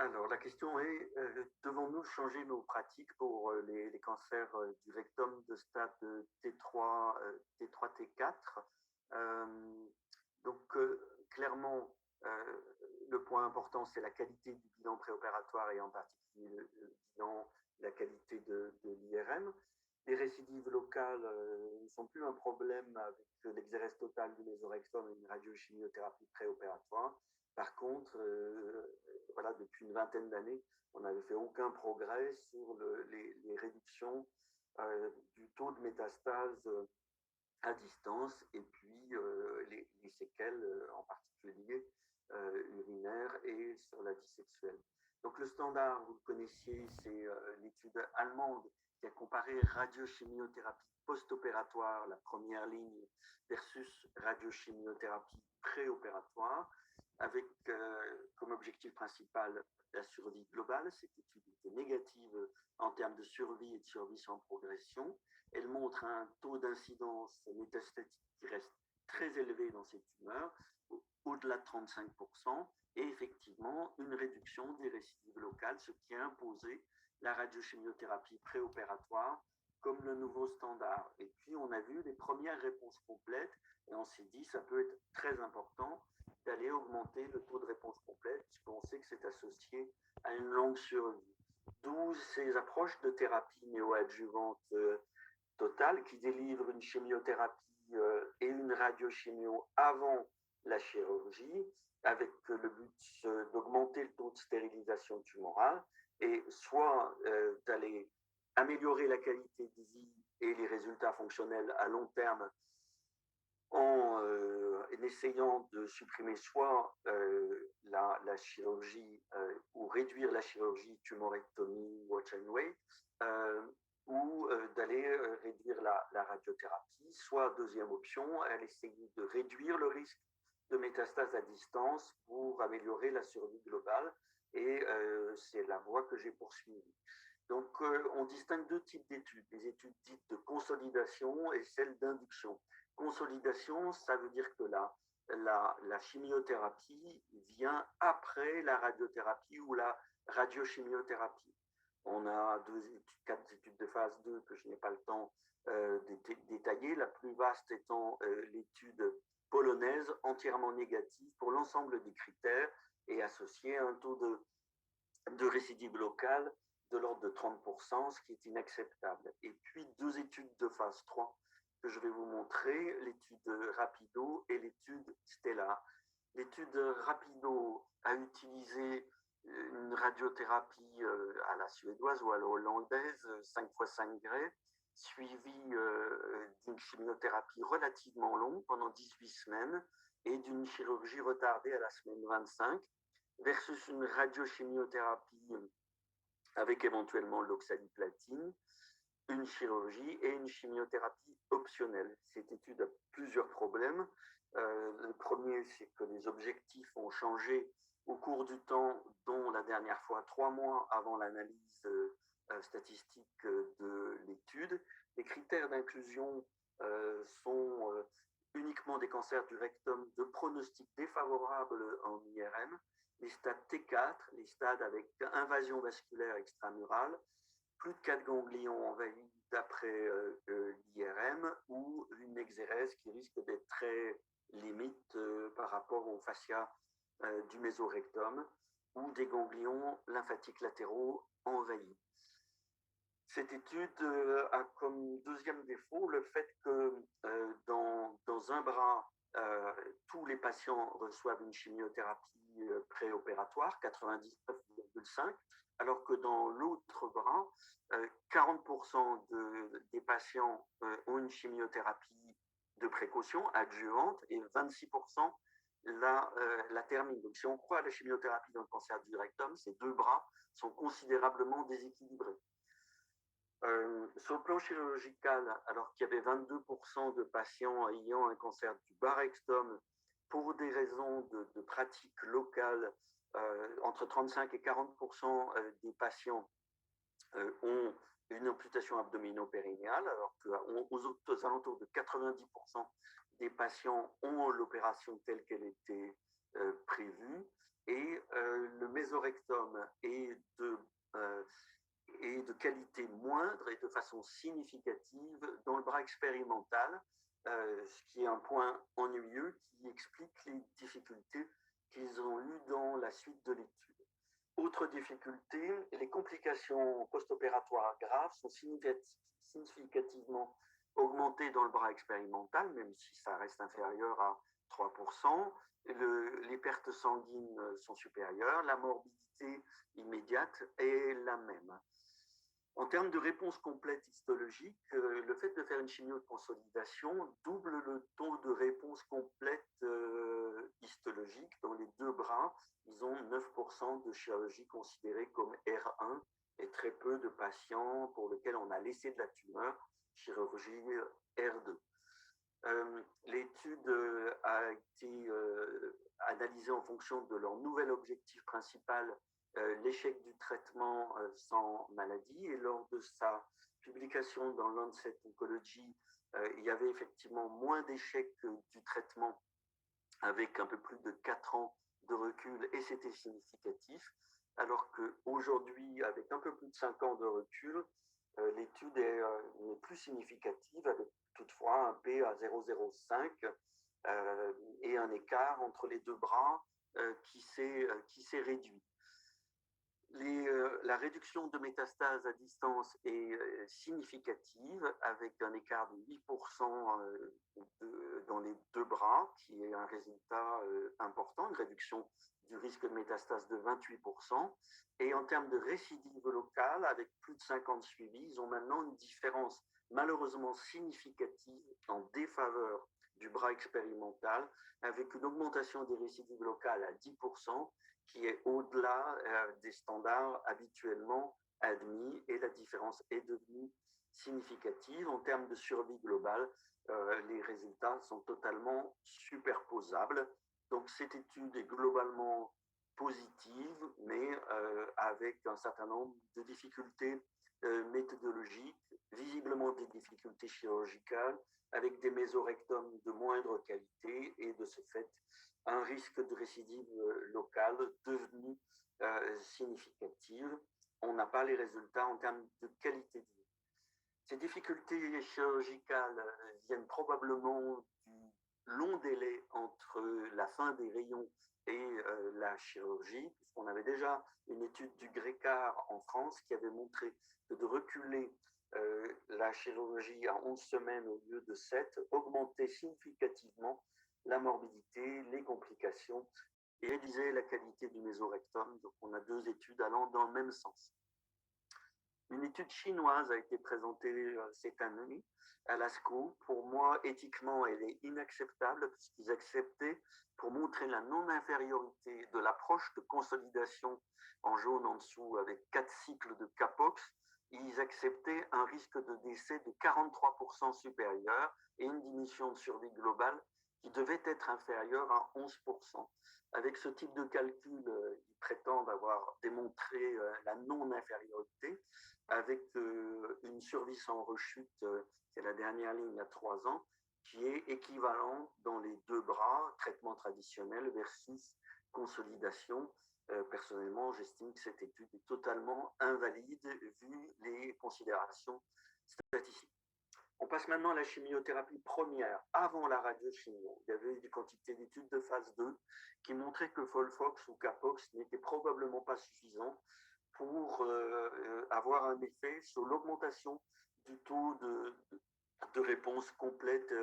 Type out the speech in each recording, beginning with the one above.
Alors, la question est, devons-nous changer nos pratiques pour les cancers du rectum de stade T3, T3, T4? Clairement, le point important, c'est la qualité du bilan préopératoire et en particulier le bilan, la qualité de l'IRM. Les récidives locales ne sont plus un problème avec l'exérèse totale du mésorectum et une radiochimiothérapie préopératoire. Par contre, voilà, depuis une vingtaine d'années, on n'avait fait aucun progrès sur les réductions du taux de métastase à distance et puis les séquelles en particulier urinaires et sur la vie sexuelle. Donc le standard, vous le connaissiez, c'est l'étude allemande qui a comparé radiochimiothérapie post-opératoire, la première ligne, versus radiochimiothérapie préopératoire, avec comme objectif principal la survie globale. Cette étude était négative en termes de survie et de survie sans progression. Elle montre un taux d'incidence métastatique qui reste très élevé dans ces tumeurs, au-delà de 35%, et effectivement une réduction des récidives locales, ce qui a imposé la radiochimiothérapie préopératoire comme le nouveau standard. Et puis on a vu les premières réponses complètes, et on s'est dit ça peut être très important d'aller augmenter le taux de réponse complète, puisqu'on sait que c'est associé à une longue survie. D'où ces approches de thérapie néoadjuvante totale qui délivre une chimiothérapie et une radiochimio avant la chirurgie, avec le but d'augmenter le taux de stérilisation tumorale et soit d'aller améliorer la qualité de vie et les résultats fonctionnels à long terme en essayant de supprimer soit la chirurgie ou réduire la chirurgie, tumorectomie, watch and wait, ou d'aller réduire la radiothérapie, soit deuxième option, elle essayer de réduire le risque de métastase à distance pour améliorer la survie globale, et c'est la voie que j'ai poursuivie. Donc, on distingue deux types d'études, les études dites de consolidation et celles d'induction. Consolidation, ça veut dire que la chimiothérapie vient après la radiothérapie ou la radiochimiothérapie. On a quatre études de phase 2 que je n'ai pas le temps de détailler, la plus vaste étant l'étude polonaise, entièrement négative pour l'ensemble des critères et associée à un taux de récidive locale de l'ordre de 30%, ce qui est inacceptable. Et puis deux études de phase 3 que je vais vous montrer, l'étude Rapido et l'étude Stellar. L'étude Rapido a utilisé une radiothérapie à la suédoise ou à la hollandaise, 5 x 5 grès, suivie d'une chimiothérapie relativement longue pendant 18 semaines et d'une chirurgie retardée à la semaine 25, versus une radiochimiothérapie avec éventuellement l'oxaliplatine, une chirurgie et une chimiothérapie optionnelle. Cette étude a plusieurs problèmes. Le premier, c'est que les objectifs ont changé au cours du temps, dont la dernière fois 3 mois avant l'analyse statistique de l'étude. Les critères d'inclusion sont uniquement des cancers du rectum de pronostic défavorable en IRM, les stades T4, les stades avec invasion vasculaire extramurale, plus de 4 ganglions envahis d'après l'IRM, ou une exérèse qui risque d'être très limite par rapport au fascia du mésorectum, ou des ganglions lymphatiques latéraux envahis. Cette étude a comme deuxième défaut le fait que dans un bras, tous les patients reçoivent une chimiothérapie préopératoire, 99,5, alors que dans l'autre bras, 40% des patients ont une chimiothérapie de précaution adjuvante et 26% la termine. Donc si on croit à la chimiothérapie dans le cancer du rectum, ces deux bras sont considérablement déséquilibrés. Sur le plan chirurgical, alors qu'il y avait 22% de patients ayant un cancer du bas rectum pour des raisons de pratique locale, entre 35 et 40% des patients ont une amputation abdominopérinéale, alors qu'aux alentours de 90% des patients ont l'opération telle qu'elle était prévue et le mésorectum est de qualité moindre et de façon significative dans le bras expérimental, ce qui est un point ennuyeux qui explique les difficultés qu'ils ont eues dans la suite de l'étude. Autre difficulté, les complications post-opératoires graves sont significativement augmentées dans le bras expérimental, même si ça reste inférieur à 3%. Les pertes sanguines sont supérieures, la morbidité immédiate est la même. En termes de réponse complète histologique, le fait de faire une chimio de consolidation double le taux de réponse complète histologique dans les deux bras. Ils ont 9% de chirurgie considérée comme R1 et très peu de patients pour lesquels on a laissé de la tumeur, chirurgie R2. L'étude a été analysée en fonction de leur nouvel objectif principal, l'échec du traitement sans maladie. Et lors de sa publication dans Lancet Oncology, il y avait effectivement moins d'échecs du traitement avec un peu plus de 4 ans de recul et c'était significatif. Alors qu'aujourd'hui, avec un peu plus de 5 ans de recul, l'étude n'est plus significative avec toutefois un P à 0,05 et un écart entre les deux bras qui s'est réduit. La réduction de métastases à distance est significative avec un écart de 8% dans les deux bras, qui est un résultat important, une réduction du risque de métastase de 28%. Et en termes de récidive locale, avec plus de 50 suivis, ils ont maintenant une différence malheureusement significative en défaveur du bras expérimental, avec une augmentation des récidives locales à 10%, qui est au-delà des standards habituellement admis, et la différence est devenue significative. En termes de survie globale, les résultats sont totalement superposables. Donc cette étude est globalement positive, mais avec un certain nombre de difficultés méthodologiques, visiblement des difficultés chirurgicales, avec des mésorectums de moindre qualité et de ce fait un risque de récidive locale devenu significative. On n'a pas les résultats en termes de qualité de vie. Ces difficultés chirurgicales viennent probablement du long délai entre la fin des rayons et la chirurgie, puisqu'on avait déjà une étude du Grécard en France qui avait montré que de reculer la chirurgie à 11 semaines au lieu de 7 augmentait significativement la morbidité, les complications et réduisait la qualité du mésorectum. Donc on a deux études allant dans le même sens. Une étude chinoise a été présentée cette année à l'ASCO. Pour moi, éthiquement, elle est inacceptable puisqu'ils acceptaient, pour montrer la non-infériorité de l'approche de consolidation en jaune en dessous avec 4 cycles de Capox, ils acceptaient un risque de décès de 43% supérieur et une diminution de survie globale qui devait être inférieure à 11%. Avec ce type de calcul, ils prétendent avoir démontré la non-infériorité avec une survie sans rechute, c'est la dernière ligne à 3 ans, qui est équivalente dans les deux bras, traitement traditionnel versus consolidation. Personnellement, j'estime que cette étude est totalement invalide vu les considérations statistiques. On passe maintenant à la chimiothérapie première, avant la radiochimio. Il y avait des quantités d'études de phase 2 qui montraient que Folfox ou Capox n'était probablement pas suffisant pour avoir un effet sur l'augmentation du taux de réponse complète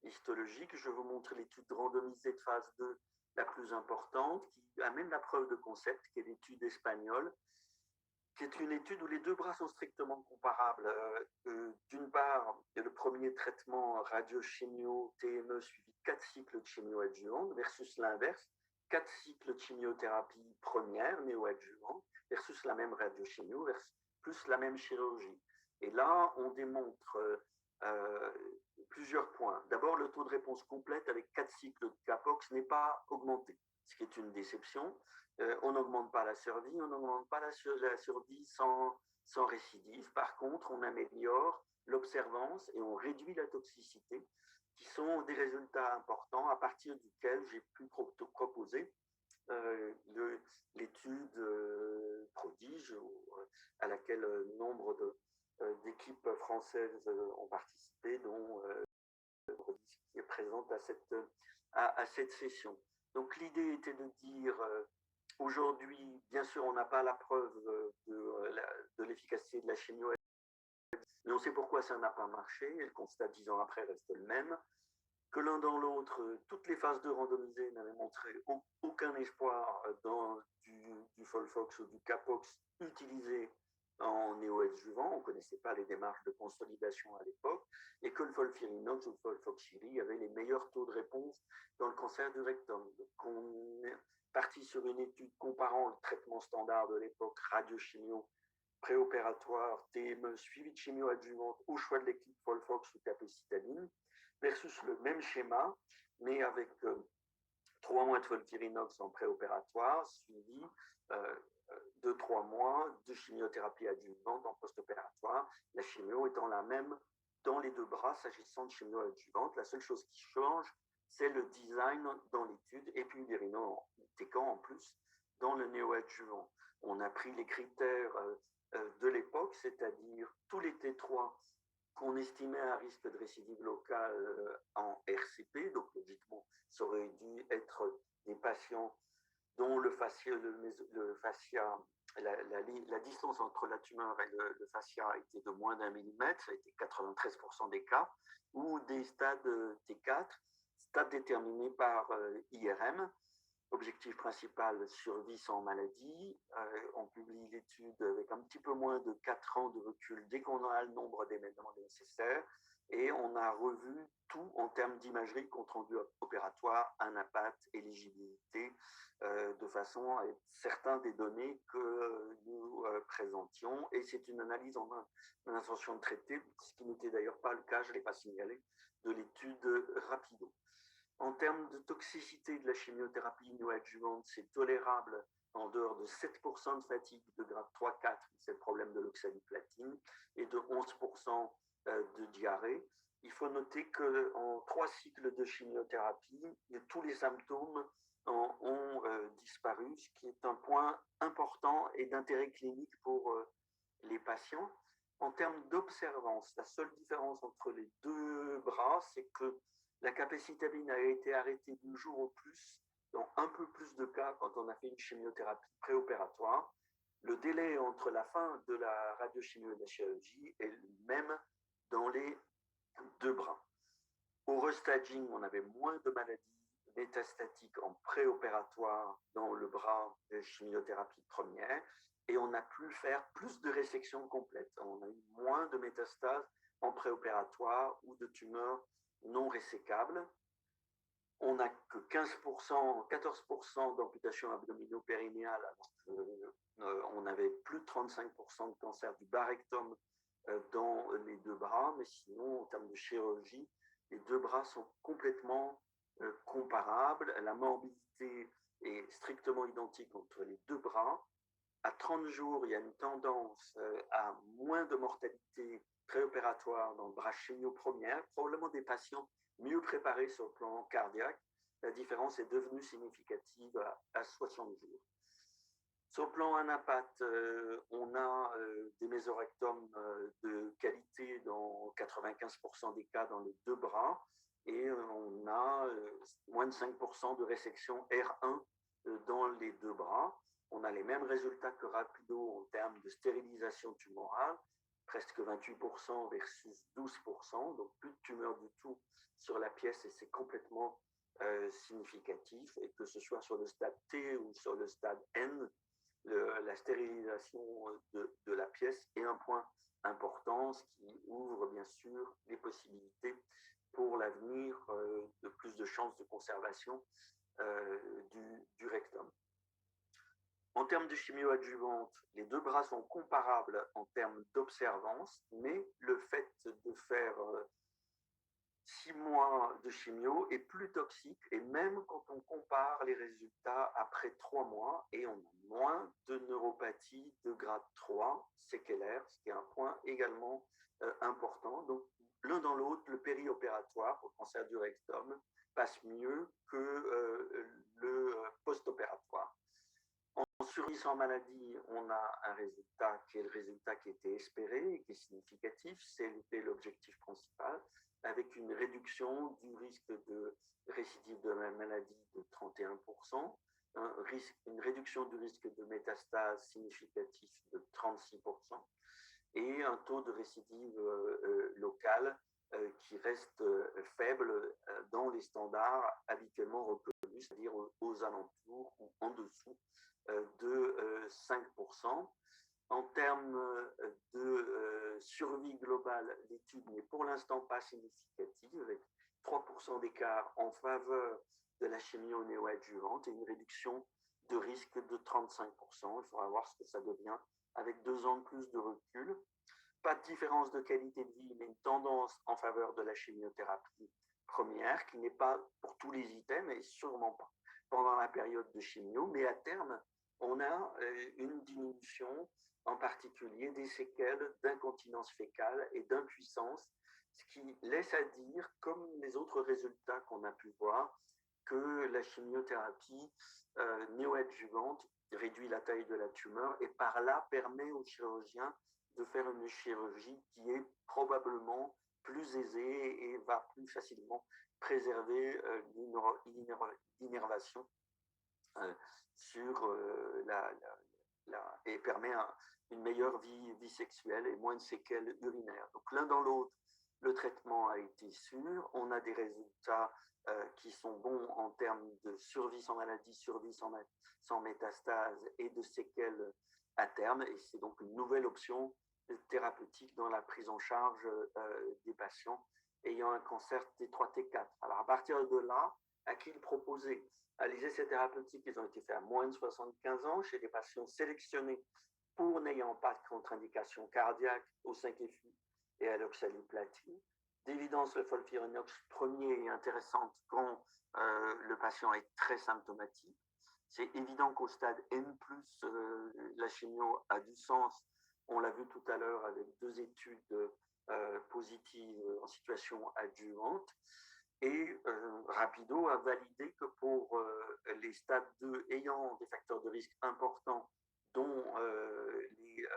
histologique. Je vais vous montrer l'étude randomisée de phase 2 la plus importante, qui amène la preuve de concept, qui est l'étude espagnole, qui est une étude où les deux bras sont strictement comparables. D'une part, il y a le premier traitement radiochimio TME suivi de 4 cycles de chimio-adjuvante versus l'inverse, 4 cycles de chimiothérapie première néo-adjuvante versus la même radiochimio plus la même chirurgie. Et là, on démontre plusieurs points. D'abord, le taux de réponse complète avec 4 cycles de Capox n'est pas augmenté, ce qui est une déception. On n'augmente pas la survie, on n'augmente pas la survie sans récidive. Par contre, on améliore l'observance et on réduit la toxicité. qui sont des résultats importants à partir duquel j'ai pu proposer l'étude prodige à laquelle nombre d'équipes françaises ont participé, dont qui est présente à cette session. Donc l'idée était de dire, aujourd'hui, bien sûr, on n'a pas la preuve de l'efficacité de la chimio, mais on sait pourquoi ça n'a pas marché, et le constat 10 ans après reste le même, que l'un dans l'autre, toutes les phases 2 randomisées n'avaient montré aucun espoir dans du Folfox ou du Capox utilisé en néoadjuvant. On ne connaissait pas les démarches de consolidation à l'époque, et que le Folfirinox ou le Folfoxiri avait les meilleurs taux de réponse dans le cancer du rectum. Donc on est parti sur une étude comparant le traitement standard de l'époque, radiochimio, préopératoire, TME, suivi de chimio adjuvante au choix de l'équipe Folfox ou capecitabine, versus le même schéma, mais avec 3 mois de folfirinox en préopératoire, suivi de 3 mois de chimiothérapie adjuvante en post-opératoire, la chimio étant la même dans les deux bras s'agissant de chimio adjuvante. La seule chose qui change, c'est le design dans l'étude, et puis l'irinotécan en plus dans le néoadjuvant. On a pris les critères de l'époque, c'est-à-dire tous les T3 qu'on estimait à risque de récidive locale en RCP, donc logiquement, ça aurait dû être des patients dont le fascia, la distance entre la tumeur et le fascia était de moins d'1 millimètre, ça a été 93% des cas, ou des stades T4, stades déterminés par IRM. Objectif principal, survie sans maladie. On publie l'étude avec un petit peu moins de 4 ans de recul dès qu'on a le nombre d'événements nécessaires, et on a revu tout en termes d'imagerie, compte rendu opératoire, ANAPAT, éligibilité, de façon à être certain des données que nous présentions. Et c'est une analyse en intention de traiter, ce qui n'était d'ailleurs pas le cas, je ne l'ai pas signalé, de l'étude Rapido. En termes de toxicité de la chimiothérapie néoadjuvante, c'est tolérable en dehors de 7% de fatigue de grade 3-4, c'est le problème de l'oxaliplatine, et de 11% de diarrhée. Il faut noter qu'en 3 cycles de chimiothérapie, tous les symptômes ont disparu, ce qui est un point important et d'intérêt clinique pour les patients. En termes d'observance, la seule différence entre les deux bras, c'est que la capecitabine a été arrêtée 2 jours au plus, dans un peu plus de cas quand on a fait une chimiothérapie préopératoire. Le délai entre la fin de la radiochimio et de la chirurgie est le même dans les deux bras. Au restaging, on avait moins de maladies métastatiques en préopératoire dans le bras de chimiothérapie première, et on a pu faire plus de résections complètes. On a eu moins de métastases en préopératoire ou de tumeurs non résécables. On n'a que 14% d'amputation abdominopérinéale, alors qu'on avait plus de 35% de cancer du bas rectum dans les deux bras, mais sinon, en termes de chirurgie, les deux bras sont complètement comparables. La morbidité est strictement identique entre les deux bras. À 30 jours, il y a une tendance à moins de mortalité préopératoire dans le bras chimio première, probablement des patients mieux préparés sur le plan cardiaque. La différence est devenue significative à 60 jours. Sur le plan ANAPAT, on a des mésorectomes de qualité dans 95% des cas dans les deux bras, et on a moins de 5% de résection R1 dans les deux bras. On a les mêmes résultats que Rapido en termes de stérilisation tumorale, presque 28% versus 12%, donc plus de tumeurs du tout sur la pièce, et c'est complètement significatif. Et que ce soit sur le stade T ou sur le stade N, la stérilisation de la pièce est un point important, ce qui ouvre bien sûr les possibilités pour l'avenir de plus de chances de conservation du rectum. En termes de chimio-adjuvante, les deux bras sont comparables en termes d'observance, mais le fait de faire 6 mois de chimio est plus toxique, et même quand on compare les résultats après 3 mois, et on a moins de neuropathie de grade 3 séquelaire, ce qui est un point également important. Donc l'un dans l'autre, le périopératoire pour le cancer du rectum passe mieux que le post-opératoire. En survie sans maladie, on a un résultat qui est le résultat qui était espéré et qui est significatif, c'était l'objectif principal, avec une réduction du risque de récidive de la maladie de 31%, une réduction du risque de métastase significatif de 36%, et un taux de récidive locale qui reste faible dans les standards habituellement reconnus, c'est-à-dire aux alentours ou en dessous de 5%. En termes de survie globale, l'étude n'est pour l'instant pas significative, avec 3% d'écart en faveur de la chimio néoadjuvante et une réduction de risque de 35%. Il faudra voir ce que ça devient avec 2 ans de plus de recul. Pas de différence de qualité de vie, mais une tendance en faveur de la chimiothérapie première, qui n'est pas pour tous les items et sûrement pas pendant la période de chimio, mais à terme, on a une diminution, en particulier des séquelles d'incontinence fécale et d'impuissance, ce qui laisse à dire, comme les autres résultats qu'on a pu voir, que la chimiothérapie néoadjuvante réduit la taille de la tumeur et par là permet aux chirurgiens de faire une chirurgie qui est probablement plus aisée et va plus facilement préserver l'innervation sur et permet une meilleure vie sexuelle et moins de séquelles urinaires. Donc l'un dans l'autre, le traitement a été sûr. On a des résultats qui sont bons en termes de survie sans maladie, survie sans métastase et de séquelles à terme. Et c'est donc une nouvelle option thérapeutique dans la prise en charge des patients ayant un cancer T3, T4. Alors à partir de là, à qui le proposer? Les essais thérapeutiques, ils ont été faits à moins de 75 ans chez des patients sélectionnés pour n'ayant pas de contre-indication cardiaque au 5FU et à l'oxaliplatine. D'évidence, le FOLFIRINOX premier est intéressant quand le patient est très symptomatique. C'est évident qu'au stade N+, la chimio a du sens. On l'a vu tout à l'heure avec 2 études positives en situation adjuvante. Et Rapido a validé que pour les stades 2 ayant des facteurs de risque importants, dont les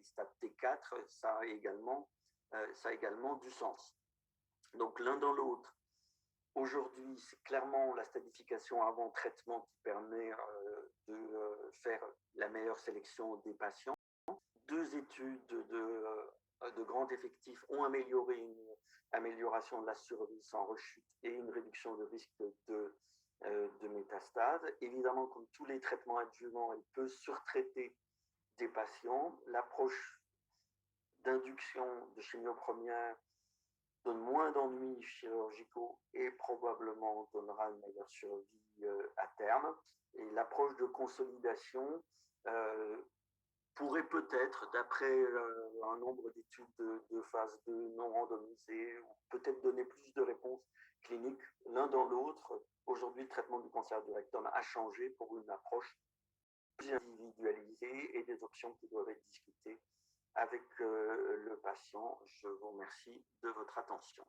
stades T4, ça a également du sens. Donc l'un dans l'autre, aujourd'hui, c'est clairement la stadification avant traitement qui permet de faire la meilleure sélection des patients. 2 études de grand effectif ont amélioré une amélioration de la survie sans rechute et une réduction de risque de métastase. Évidemment, comme tous les traitements adjuvants, il peut surtraiter des patients. L'approche d'induction de chimio première donne moins d'ennuis chirurgicaux et probablement donnera une meilleure survie à terme. Et l'approche de consolidation pourrait peut-être, d'après un nombre d'études de phase 2 non randomisées, peut-être donner plus de réponses cliniques l'un dans l'autre. Aujourd'hui, le traitement du cancer du rectum a changé pour une approche plus individualisée et des options qui doivent être discutées avec le patient. Je vous remercie de votre attention.